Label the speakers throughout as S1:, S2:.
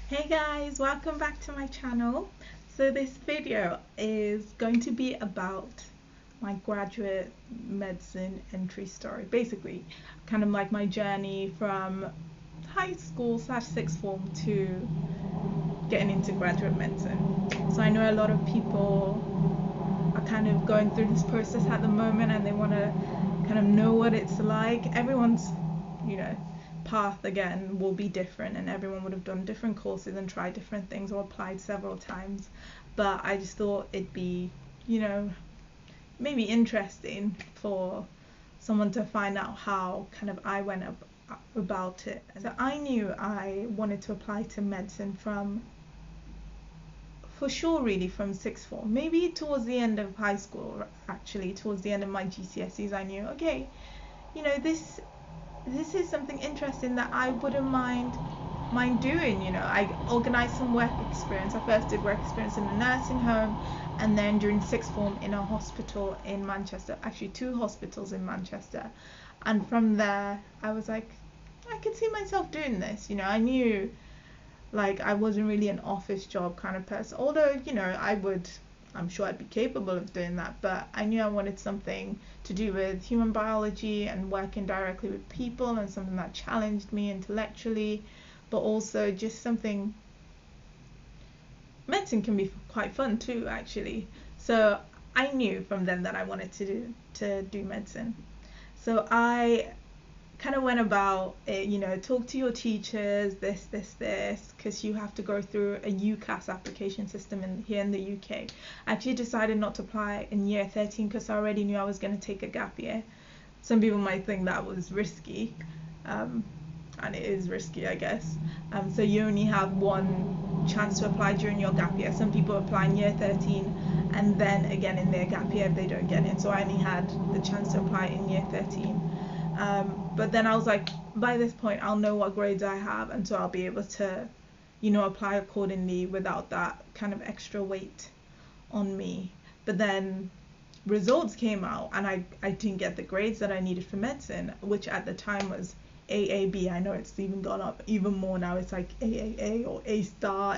S1: Hey guys, welcome back to my channel. So this video is going to be about my graduate medicine entry story. Basically, kind of like my journey from high school / sixth form to getting into graduate medicine. So I know a lot of people are kind of going through this process at the moment and they want to kind of know what it's like. Everyone's, path again will be different, and everyone would have done different courses and tried different things or applied several times. But I just thought it'd be, maybe interesting for someone to find out how kind of I went about it. So I knew I wanted to apply to medicine for sure really from sixth form, maybe towards the end of high school. Actually, towards the end of my GCSEs, I knew, okay, this is something interesting that I wouldn't mind doing. I organized some work experience. I first did work experience in a nursing home, and then during sixth form in a hospital in Manchester, actually 2 hospitals in Manchester. And from there I was like, I could see myself doing this. I knew like I wasn't really an office job kind of person, although I'm sure I'd be capable of doing that, but I knew I wanted something to do with human biology and working directly with people, and something that challenged me intellectually, but also just something. Medicine can be quite fun too, actually. So I knew from then that I wanted to do medicine. So I kind of went about it, talk to your teachers, this, because you have to go through a UCAS application system here in the UK. I actually decided not to apply in year 13 because I already knew I was going to take a gap year. Some people might think that was risky, and it is risky, I guess. So you only have one chance to apply during your gap year. Some people apply in year 13 and then again in their gap year if they don't get it. So I only had the chance to apply in year 13. But then I was like, by this point I'll know what grades I have, and so I'll be able to apply accordingly without that kind of extra weight on me. But then results came out and I didn't get the grades that I needed for medicine, which at the time was AAB. I know it's even gone up even more now. It's like AAA or A star,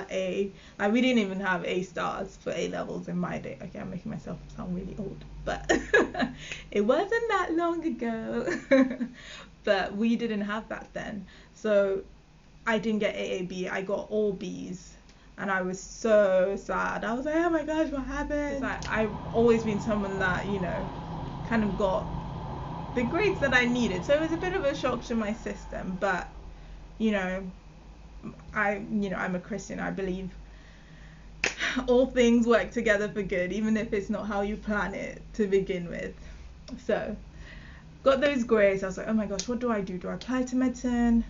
S1: A. Like, we didn't even have A stars for A levels in my day. Okay, I'm making myself sound really old, but it wasn't that long ago. But we didn't have that then. So I didn't get AAB. I got all B's. And I was so sad. I was like, oh my gosh, what happened? I've always been someone that, kind of got the grades that I needed. So it was a bit of a shock to my system, but I'm a Christian. I believe all things work together for good, even if it's not how you plan it to begin with. So got those grades. I was like, oh my gosh, what do I do? Do I apply to medicine?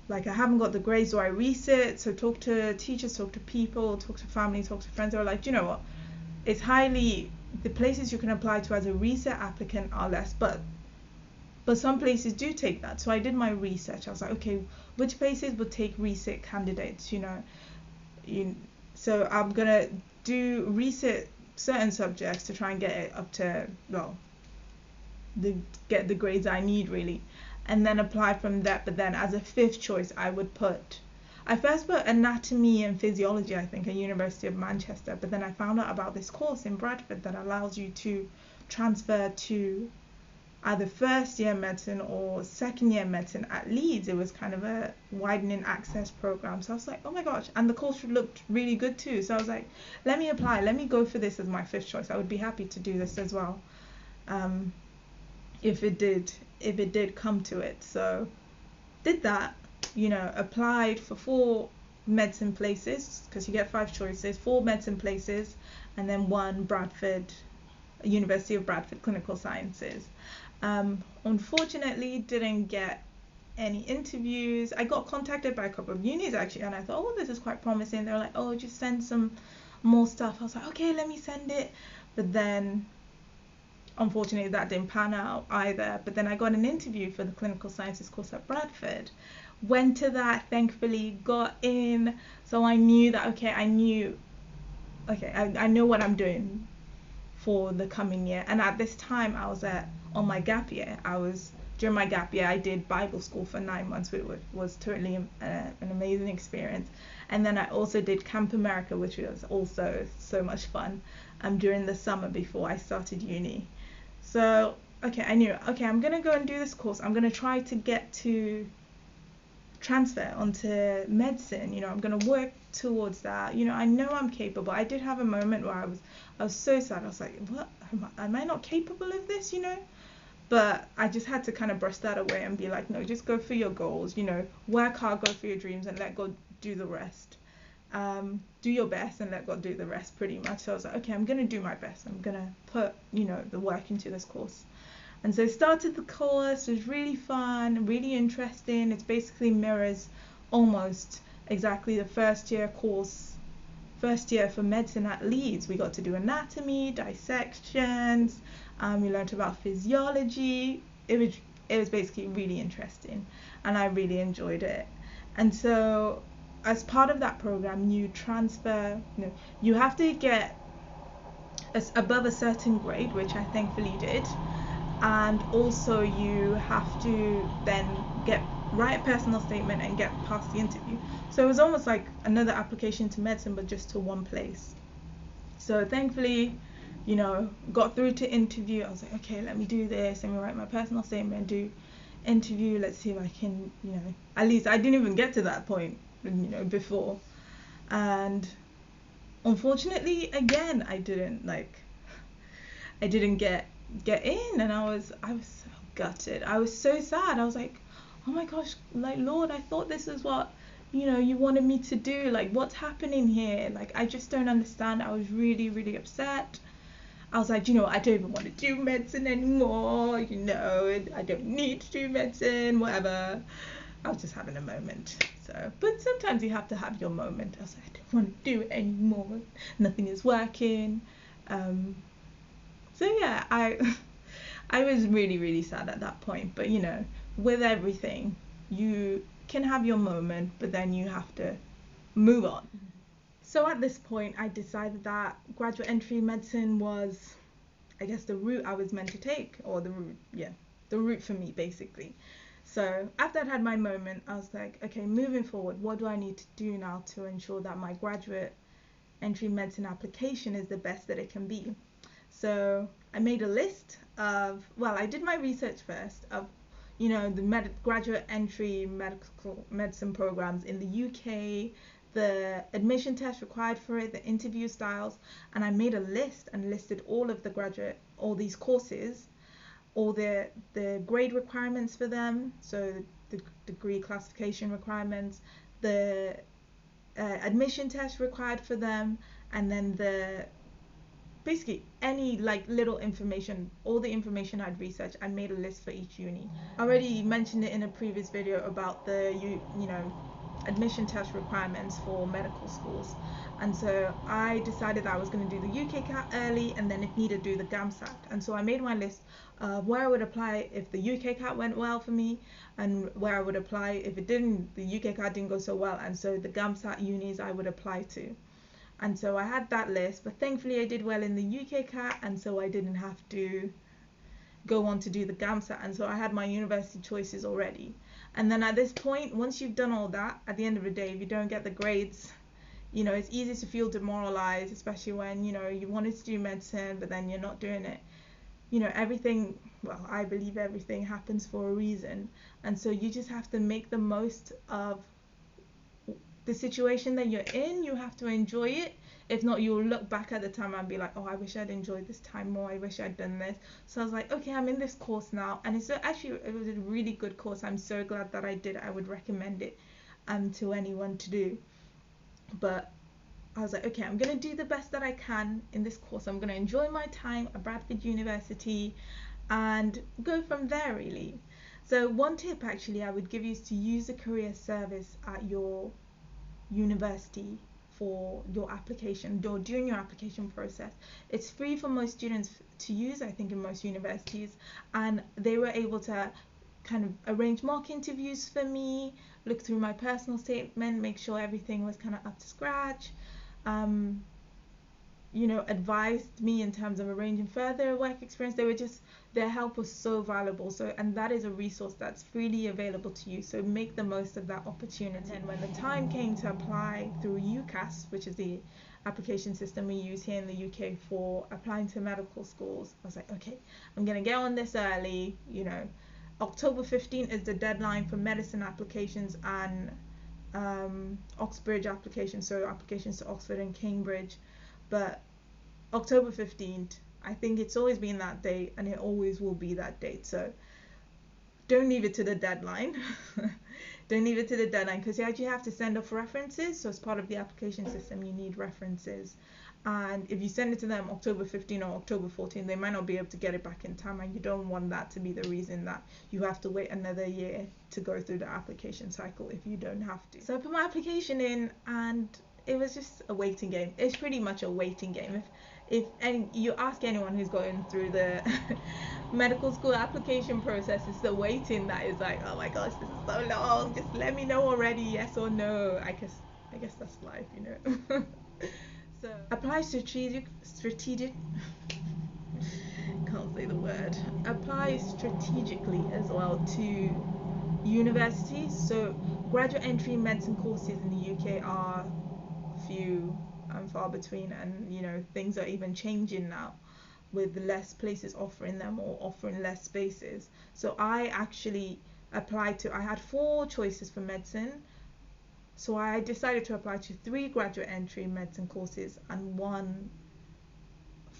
S1: Like, I haven't got the grades. Do I resit? So talk to teachers, talk to people, talk to family, talk to friends. They were like, do you know what? The places you can apply to as a reset applicant are less, but some places do take that. So I did my research. I was like, okay, which places would take resit candidates? So I'm gonna do resit certain subjects to try and get it up to, get the grades I need really, and then apply from that. But then as a 5th choice, I first put anatomy and physiology, I think, at University of Manchester, but then I found out about this course in Bradford that allows you to transfer to either 1st year medicine or 2nd year medicine at Leeds. It was kind of a widening access program. So I was like, oh my gosh, and the course looked really good too. So I was like, let me apply, let me go for this as my 5th choice. I would be happy to do this as well, if it did come to it. So did that, applied for 4 medicine places, because you get 5 choices, 4 medicine places, and then 1 University of Bradford Clinical Sciences. Unfortunately, didn't get any interviews. I got contacted by a couple of unis actually, and I thought, oh, this is quite promising. They were like, oh, just send some more stuff. I was like, okay, let me send it. But then unfortunately that didn't pan out either. But then I got an interview for the clinical sciences course at Bradford, went to that, thankfully got in. So I knew that, okay, I know what I'm doing for the coming year. And at this time I was on my gap year. I was during my gap year, I did Bible school for 9 months, which was totally an amazing experience. And then I also did Camp America, which was also so much fun, during the summer before I started uni. So, okay, I knew, okay, I'm going to go and do this course. I'm going to try to get to transfer onto medicine. I'm going to work towards that. I know I'm capable. I did have a moment where I was so sad. I was like, what, am I not capable of this? But I just had to kind of brush that away and be like, no, just go for your goals, work hard, go for your dreams, and let God do the rest. Do your best and let God do the rest, pretty much. So I was like, okay, I'm going to do my best. I'm going to put, the work into this course. And so I started the course. It was really fun, really interesting. It basically mirrors almost exactly the first year for medicine at Leeds. We got to do anatomy, dissections, we learned about physiology. It was basically really interesting, and I really enjoyed it. And so as part of that program, you transfer, you have to get above a certain grade, which I thankfully did, and also you have to then write a personal statement and get past the interview. So it was almost like another application to medicine, but just to one place. So thankfully, got through to interview. I was like, okay, let me do this. Let me write my personal statement, do interview. Let's see if I can, at least I didn't even get to that point, before. And unfortunately, again, I didn't get in, and I was so gutted. I was so sad. I was like, oh my gosh, like, Lord, I thought this is what you wanted me to do. Like, what's happening here? Like, I just don't understand. I was really, really upset. I was like, I don't even want to do medicine anymore. I don't need to do medicine, whatever. I was just having a moment. So, but sometimes you have to have your moment. I was like, I don't want to do it anymore. Nothing is working. So yeah, I was really, really sad at that point. But with everything, you can have your moment, but then you have to move on. So at this point, I decided that graduate entry medicine was, I guess, the route I was meant to take, or the route for me, basically. So after I'd had my moment, I was like, okay, moving forward, what do I need to do now to ensure that my graduate entry medicine application is the best that it can be? So I made a list of, I did my research first of, the graduate entry medical medicine programs in the UK, the admission test required for it, the interview styles, and I made a list and listed all of all these courses, all the grade requirements for them, so the degree classification requirements, the admission test required for them, and then basically any little information, all the information I'd researched. I made a list for each uni. I already mentioned it in a previous video about the admission test requirements for medical schools, and so I decided that I was going to do the UK CAT early, and then if needed do the GAMSAT. And so I made my list of where I would apply if the UK CAT went well for me, and where I would apply if it didn't, the UK CAT didn't go so well, and so the GAMSAT unis I would apply to. And so I had that list, but thankfully I did well in the UK CAT, and so I didn't have to go on to do the GAMSAT, and so I had my university choices already. And then at this point, once you've done all that, at the end of the day, if you don't get the grades, it's easy to feel demoralized, especially when you wanted to do medicine but then you're not doing it. Everything, I believe everything happens for a reason, and so you just have to make the most of the situation that you're in. You have to enjoy it. If not, you'll look back at the time and be like, oh, I wish I'd enjoyed this time more. I wish I'd done this. So I was like, okay, I'm in this course now, and it was a really good course. I'm so glad that I did. I would recommend it to anyone to do. But I was like, okay, I'm going to do the best that I can in this course. I'm going to enjoy my time at Bradford University and go from there, really. So one tip actually I would give you is to use the career service at your university for your application, or during your application process. It's free for most students to use, I think, in most universities, and they were able to kind of arrange mock interviews for me, look through my personal statement, make sure everything was kind of up to scratch, advised me in terms of arranging further work experience. Their help was so valuable. So, and that is a resource that's freely available to you. So make the most of that opportunity. And when the time came to apply through UCAS, which is the application system we use here in the UK for applying to medical schools, I was like, okay, I'm gonna get on this early. October 15th is the deadline for medicine applications and Oxbridge applications, so applications to Oxford and Cambridge. But October 15th, I think it's always been that date, and it always will be that date. So don't leave it to the deadline. Don't leave it to the deadline, because you actually have to send off references. So as part of the application system, you need references. And if you send it to them October 15 or October 14, they might not be able to get it back in time, and you don't want that to be the reason that you have to wait another year to go through the application cycle if you don't have to. So I put my application in, and it was just a waiting game. It's pretty much a waiting game. And you ask anyone who's going through the medical school application process, it's the waiting that is like, oh my gosh, this is so long. Just let me know already, yes or no. I guess that's life, So apply strategic can't say the word. Apply strategically as well to universities. So graduate entry medicine courses in the UK are few and far between, and things are even changing now with less places offering them or offering less spaces. So I actually I had 4 choices for medicine. So I decided to apply to 3 graduate entry medicine courses and 1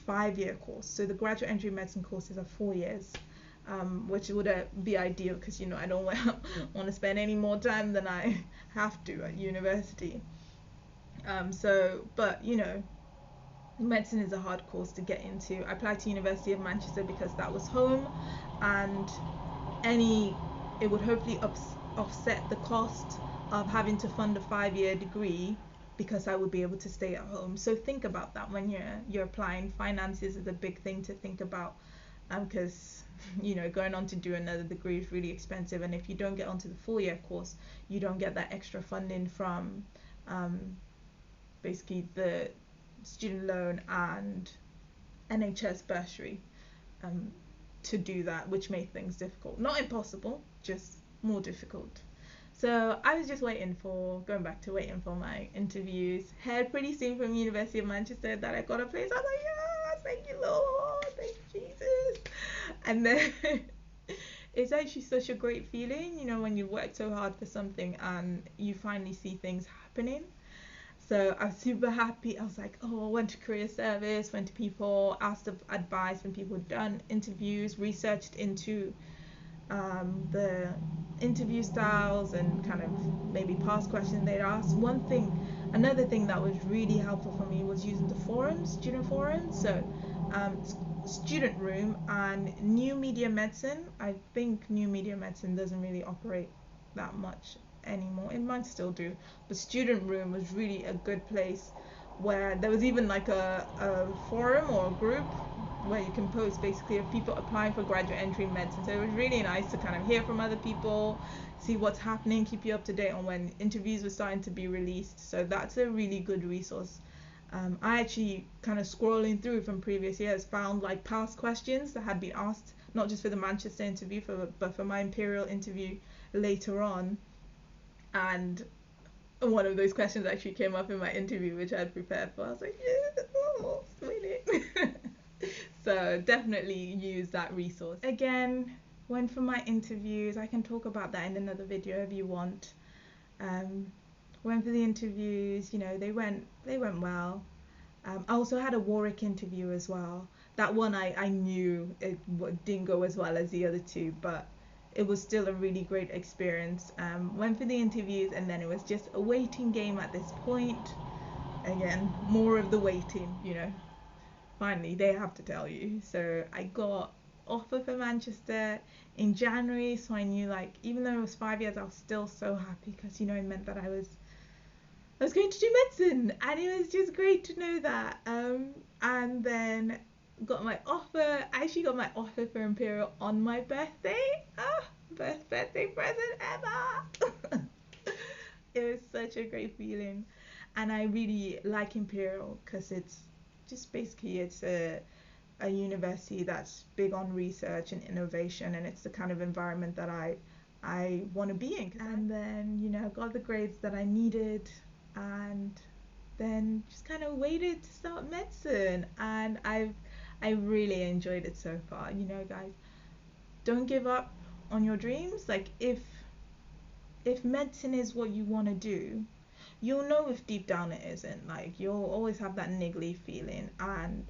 S1: 5-year course. So the graduate entry medicine courses are 4 years, which would be ideal, because I don't want to spend any more time than I have to at university. But medicine is a hard course to get into. I applied to University of Manchester because that was home, and it would hopefully offset the cost of having to fund a 5-year degree, because I would be able to stay at home. So think about that when you're applying. Finances is a big thing to think about, because going on to do another degree is really expensive, and if you don't get onto the 4-year course, you don't get that extra funding from basically the student loan and NHS bursary to do that, which made things difficult. Not impossible, just more difficult. So I was just waiting for my interviews. Heard pretty soon from University of Manchester that I got a place. I was like, yes, thank you, Lord, thank you, Jesus. And then it's actually such a great feeling, when you work so hard for something and you finally see things happening. So I was super happy. I was like, oh, I went to career service, went to people, asked advice when people had done interviews, researched into the interview styles and kind of maybe past questions they'd asked. Another thing that was really helpful for me was using the student forums. So Student Room and New Media Medicine. I think New Media Medicine doesn't really operate that much anymore. It might still do, but Student Room was really a good place, where there was even like a forum or a group where you can post basically of people applying for graduate entry in medicine. So it was really nice to kind of hear from other people, see what's happening, keep you up to date on when interviews were starting to be released. So that's a really good resource. I actually kind of scrolling through from previous years found like past questions that had been asked, not just for the Manchester interview, but for my Imperial interview later on. And one of those questions actually came up in my interview, which I had prepared for. I was like, yeah, oh, winning. So definitely use that resource. Again, went for my interviews. I can talk about that in another video if you want. Went for the interviews. They went well. I also had a Warwick interview as well. That one I knew it didn't go as well as the other 2, but it was still a really great experience. Went for the interviews, and then it was just a waiting game at this point. Again, more of the waiting, Finally, they have to tell you. So I got offer for Manchester in January, so I knew, like, even though it was 5 years, I was still so happy, because it meant that I was going to do medicine, and it was just great to know that. And then got my offer. I actually got my offer for Imperial on my birthday. Best birthday present ever. It was such a great feeling, and I really like Imperial because it's just basically it's a university that's big on research and innovation, and it's the kind of environment that I want to be in. And then, got the grades that I needed, and then just kind of waited to start medicine, and I really enjoyed it so far. Guys, don't give up on your dreams. Like, if medicine is what you want to do, you'll know if deep down it isn't. Like, you'll always have that niggly feeling. And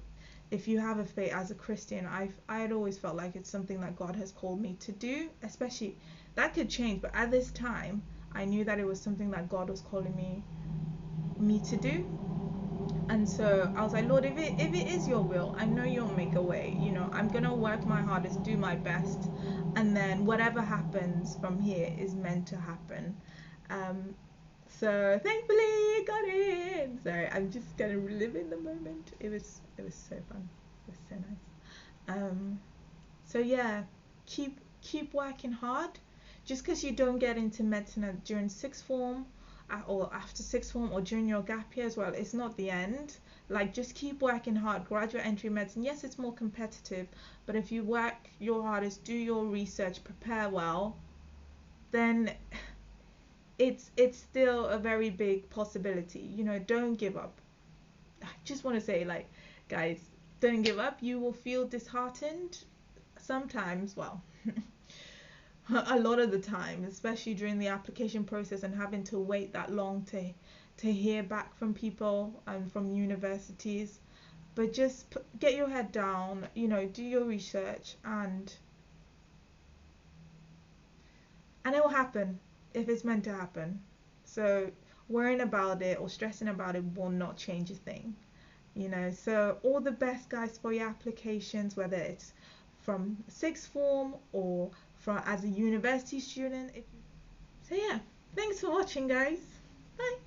S1: if you have a faith as a Christian, I'd always felt like it's something that God has called me to do. Especially, that could change, but at this time I knew that it was something that God was calling me to do. And so I was like, Lord, if it is your will, I know you'll make a way. I'm gonna work my hardest, do my best, and then whatever happens from here is meant to happen. um so thankfully I got in. Sorry, I'm just gonna live in the moment. It was so fun. It was so nice. So yeah, keep working hard. Just because you don't get into medicine during sixth form, or after sixth form, or during your gap year as well, it's not the end. Like, just keep working hard. Graduate entry medicine, yes, it's more competitive, but if you work your hardest, do your research, prepare well, then it's still a very big possibility. Don't give up. I just want to say, like, guys, don't give up. You will feel disheartened sometimes, well, a lot of the time, especially during the application process and having to wait that long to hear back from people and from universities. But just get your head down, do your research, and it will happen if it's meant to happen. So worrying about it or stressing about it will not change a thing. So all the best, guys, for your applications, whether it's from sixth form or from as a university student. So yeah, thanks for watching, guys. Bye.